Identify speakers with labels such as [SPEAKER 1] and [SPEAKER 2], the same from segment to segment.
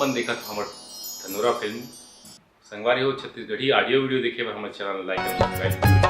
[SPEAKER 1] अपन देखा हमर धनुरा फिल्म संगवारी हो छत्तीसगढ़ी ऑडियो वीडियो देखे बर हमर चैनल लाइक और सब्सक्राइब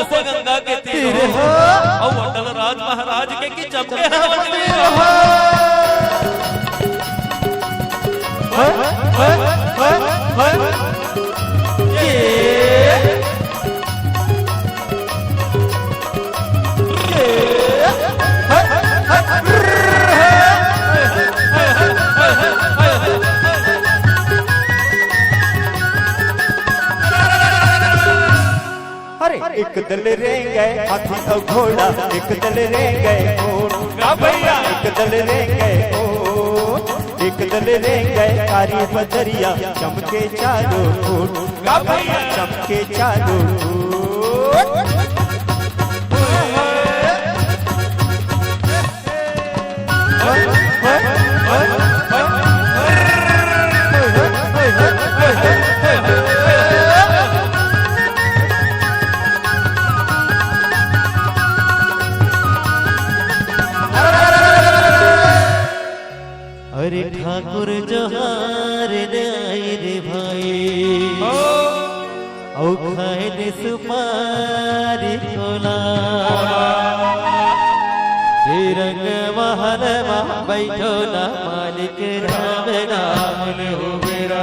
[SPEAKER 2] बसे गंगा के तीर हो और अटल राज महाराज के की चमके
[SPEAKER 3] एक दल रे गए हाथी और घोड़ा, एक दल रे गए भैया, एक दल रे गए एक दल रे गए कारी बदरिया चमके चारों ओर, चमके चारों ओर।
[SPEAKER 4] अरे ठाकुर जोहार रे भाई औ खाए ने सुपारी तोला रंग महल में बैठो ना मालिक राम नाम हो मेरा।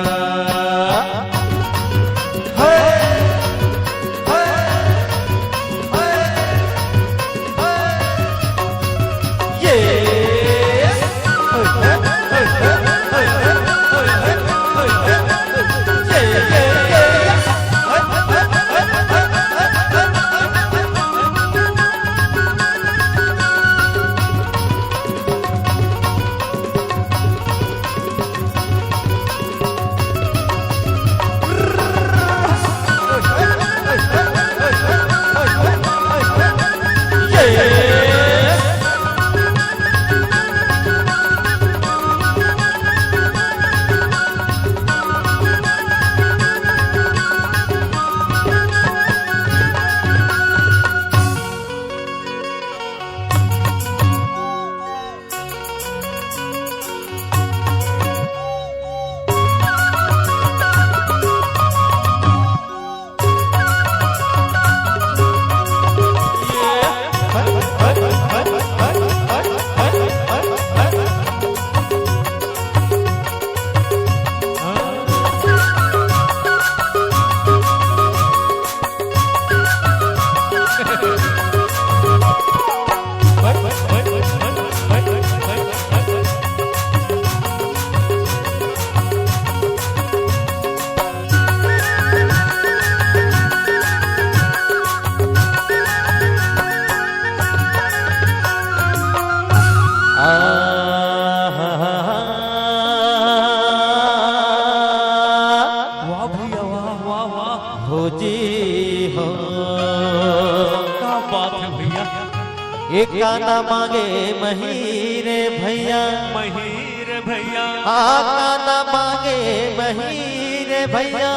[SPEAKER 4] एक गाना मांगे महीर भैया,
[SPEAKER 2] महीर भैया,
[SPEAKER 4] गाना मांगे महीर भैया,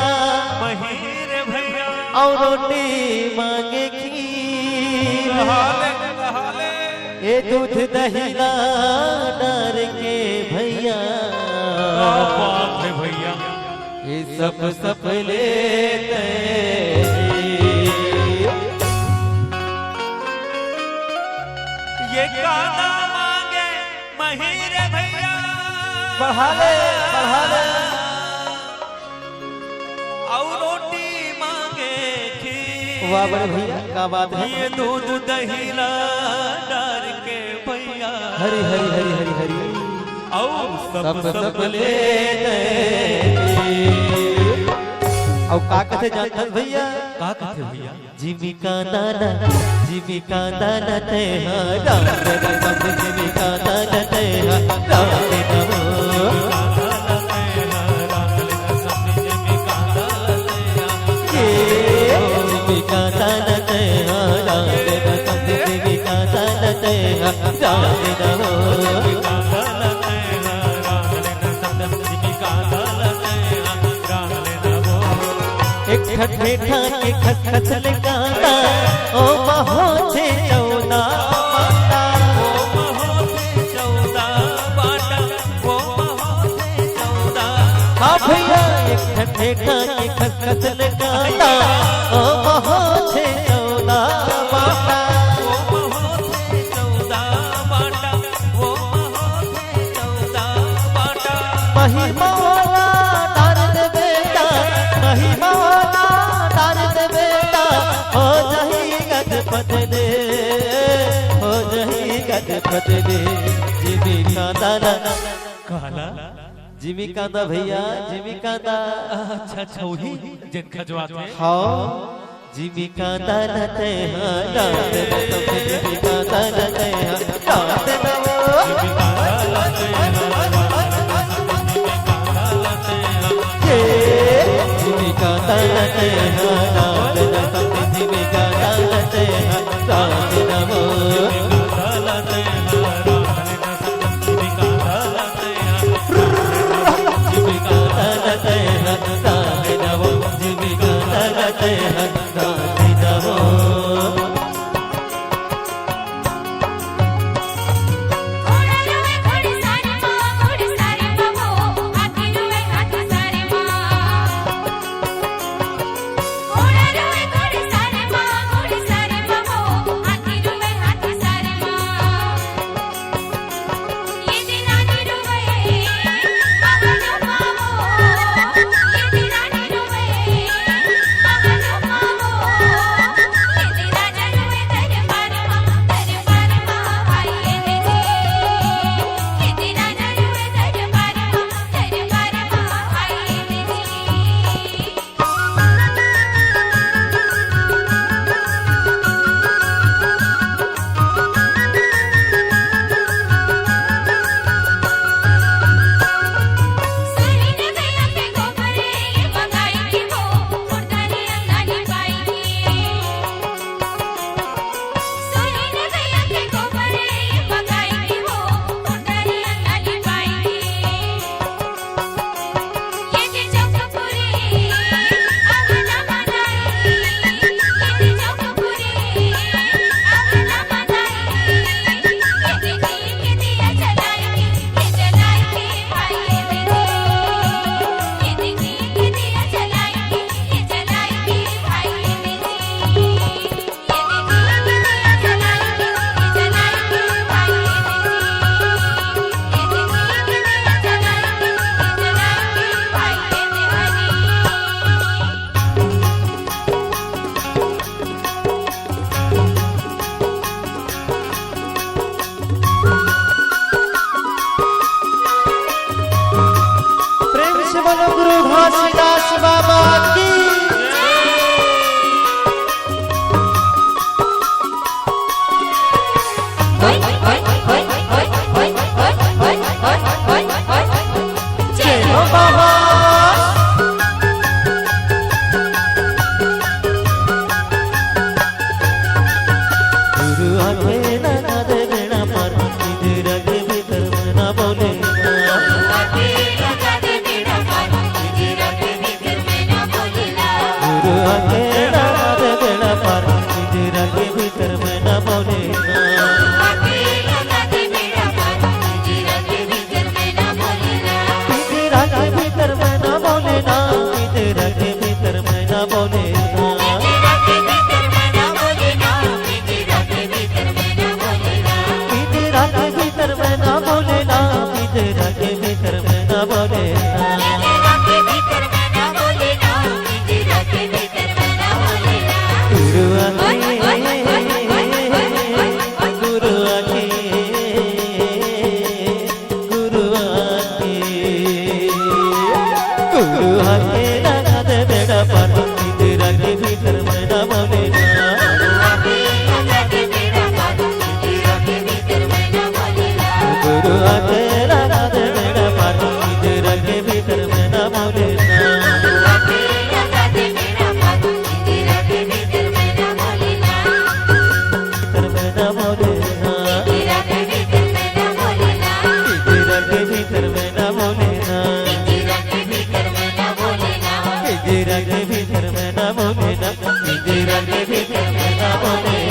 [SPEAKER 2] महीर भैया,
[SPEAKER 4] और रोटी मांगे खीर, ये दूध दही डर के भैया,
[SPEAKER 2] भैया
[SPEAKER 4] ये सब लेते
[SPEAKER 2] ये गाना मांगे महीर भैया,
[SPEAKER 4] बढ़ा ले
[SPEAKER 2] और रोटी मांगे खीर।
[SPEAKER 4] वाह बड़े भैया क्या बात है।
[SPEAKER 2] ये दूध दही डाल के भैया,
[SPEAKER 4] हरी हरी हरी हरी हरी
[SPEAKER 2] और सब
[SPEAKER 4] ले और का कथे जानत भैया,
[SPEAKER 2] का कथे भैया,
[SPEAKER 4] जीविका दाना ते हा राम राम, जीविका दाना ते हा राम नमो, जीविका दाना ते हा राम राम, जीविका दाना ते हा राम नमो। एक ठेठा के खसखस लगाता ओ महोते 14 बाटा,
[SPEAKER 2] ओ महोते 14 बाटा, ओ महोते 14।
[SPEAKER 4] हाँ भैया एक ठेठा के खसखस लगाता ओ महोते 14
[SPEAKER 2] जाही
[SPEAKER 4] माना दान दे बेटा हो जाही गजपत दे हो जाही गजपत दे जीविका दाना
[SPEAKER 2] कहला
[SPEAKER 4] जीविका दा भैया जीविका दा
[SPEAKER 2] अच्छा अच्छा वही जिनका जवाब है
[SPEAKER 4] हाँ जीविका दाना ते हाँ दान दे जीविका दाना ते हाँ दान दे
[SPEAKER 2] जीविका लाते
[SPEAKER 4] जीविका दाना ते हाँ दान दे जीविका दाना ते हाँ दान दे गुरु घासीदास बाबा की जय हो बाबा गुरु आके ना दे बिना पर इधर के भीतर ना बोले अकेला दे बेड़ा पार तेरा के भीतर में न बोले तेरा के भीतर में न बोले ना तेरा के भीतर में न बोले तेरा के भीतर में न बोले ना तेरा के भीतर में न बोले तेरा के भीतर में न बोले ना तेरा के भीतर में न बोले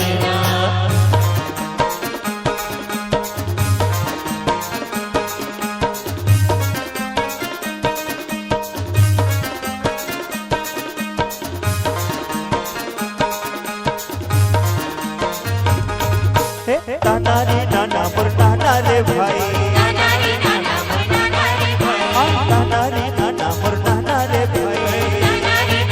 [SPEAKER 4] नाना रे नाना पर नाना रे भाई नाना रे नाना पर नाना रे भाई नाना रे नाना पर नाना रे भाई नाना रे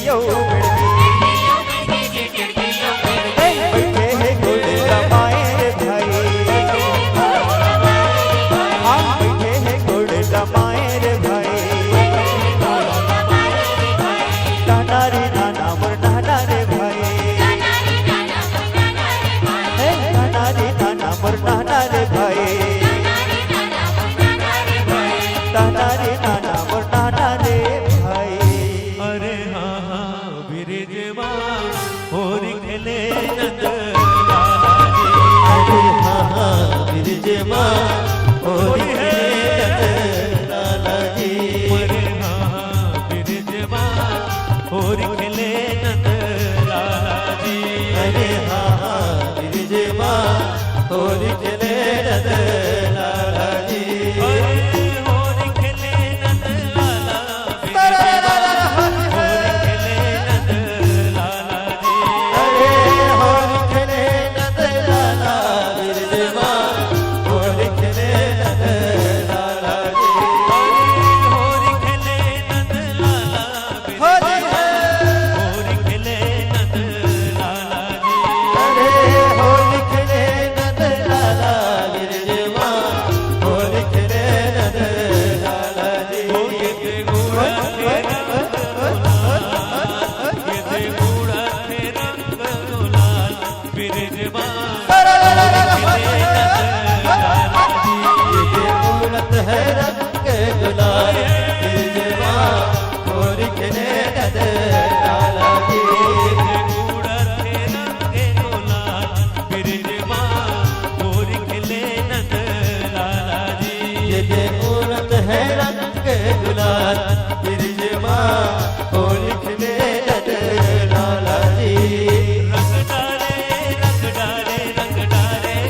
[SPEAKER 3] यो मिड़गी बैठे है गोड़ लमाए रे भाई बैठे है गोड़ लमाए रे भाई नाना रे नाना मोर नाना रे भाई नाना रे नाना मोर नाना रे भाई नाना रे नाना मोर नाना रे भाई
[SPEAKER 2] अरे हाँ हाँ बिरजवा और खेले नंद
[SPEAKER 4] अरे हाँ हाँ बिरजवा और लाला जी
[SPEAKER 2] अरे हाँ हाँ बिरजवा और खेले नंद लाला जी
[SPEAKER 4] अरे हाँ हाँ बिरजवा और खेले नंद लाला जी
[SPEAKER 2] अरे और खेले नंद लाला बिरजवा और खेले नंद लाला जी
[SPEAKER 4] अरे होर खेले नंद लाला बिरजवा होर खेले नंद लाला जी
[SPEAKER 2] और खेले नंद लाला बिरजवा और खेले नंद लाला जी
[SPEAKER 4] अरे होर खेले नंद लाला बिरजवा होर खेले नंद लाला जी
[SPEAKER 2] ये ते गुड़ा थे रंग गुलाल ये ते गुड़ा थे रंग गुलाल बिरजवा
[SPEAKER 4] ये मूरत है रंग गुलाल बिरजवा होर खेले नंद लाला जी
[SPEAKER 2] गुड़ा थे रंग गुलाल बिरजवा और खिले नंद लाला जी
[SPEAKER 4] ये मूरत है रंग गुलाल बिरजवा होर खेले नंद लाला जी
[SPEAKER 2] रंग डाले रंग डाले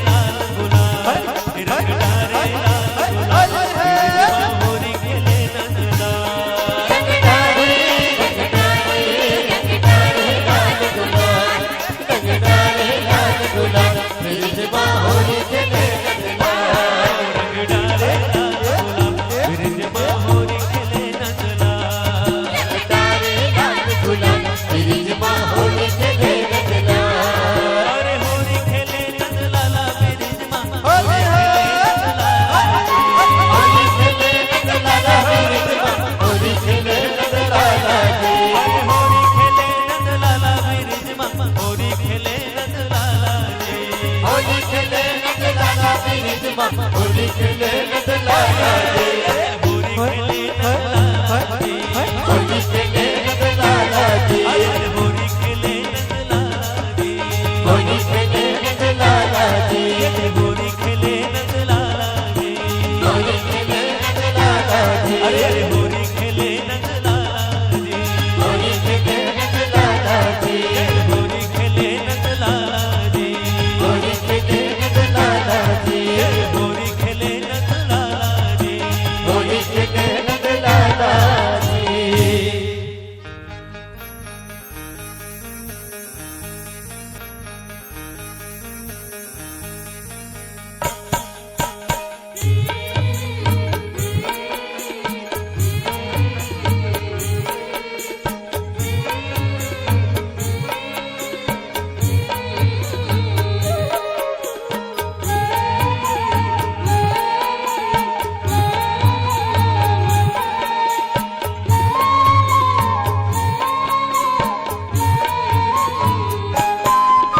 [SPEAKER 2] लाल गुलाल रंग डाले लाल गुलाल और खिले नंद लाल
[SPEAKER 4] बिरजवा होर खेले नंद लाल
[SPEAKER 2] रंग डाले लाल गुलाल बिरजवा और खिले नंद लाल
[SPEAKER 4] बिरजवा होर खेले नंद लाल
[SPEAKER 2] अरे होरी खेले नंद लाला बिरजवा
[SPEAKER 4] होली खेले नंद लाला बिरजवा होली खेले नंद लाला जी
[SPEAKER 2] अरे होरी खेले नंद लाला बिरजवा होरी खेले नंद लाला जी
[SPEAKER 4] होली खेले नंद लाला बिरजवा होली खेले नंद लाला जी
[SPEAKER 2] होरी खेले नंद लाला जी
[SPEAKER 4] होली खेले नंद लाला जी
[SPEAKER 2] होरी खेले नंद लाला जी
[SPEAKER 4] होली खेले नंद लाला जी
[SPEAKER 2] होरी खेले नंद लाला जी
[SPEAKER 4] होली खेले नंद लाला जी
[SPEAKER 2] अरे होरी खेले नंद लाला जी
[SPEAKER 4] होली खेले नंद लाला जी
[SPEAKER 2] होरी खेले नंद लाला जी
[SPEAKER 4] होली खेले नंद लाला जी
[SPEAKER 2] होरी खेले नंद लाला जी
[SPEAKER 4] होली खेले नंद लाला जी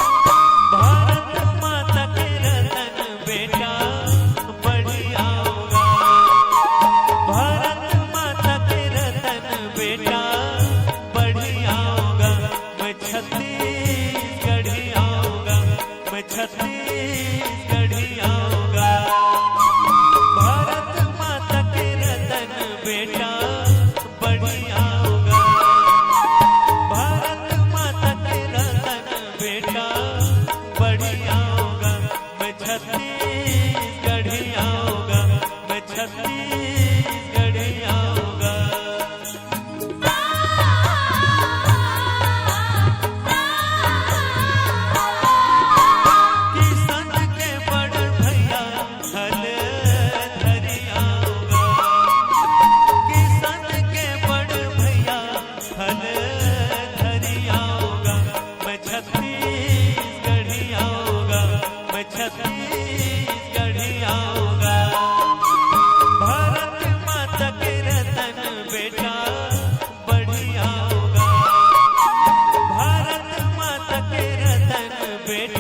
[SPEAKER 2] भारत माता के रतन बेटा बढ़िया होगा भारत माता के रतन बेटा बढ़िया होगा मैं छत्तीसगढ़ी आऊंगा मैं छत्तीसगढ़ी आऊंगा भारत माता के रतन बेटा बढ़िया होगा भारत माता के रतन बेटा बढ़िया होगा मैं छत्तीसगढ़ी आऊंगा मैं छत्तीसगढ़ी आऊंगा किसान के बड़ भैया हल धरी आऊंगा किसान के बड़ भैया हल पेट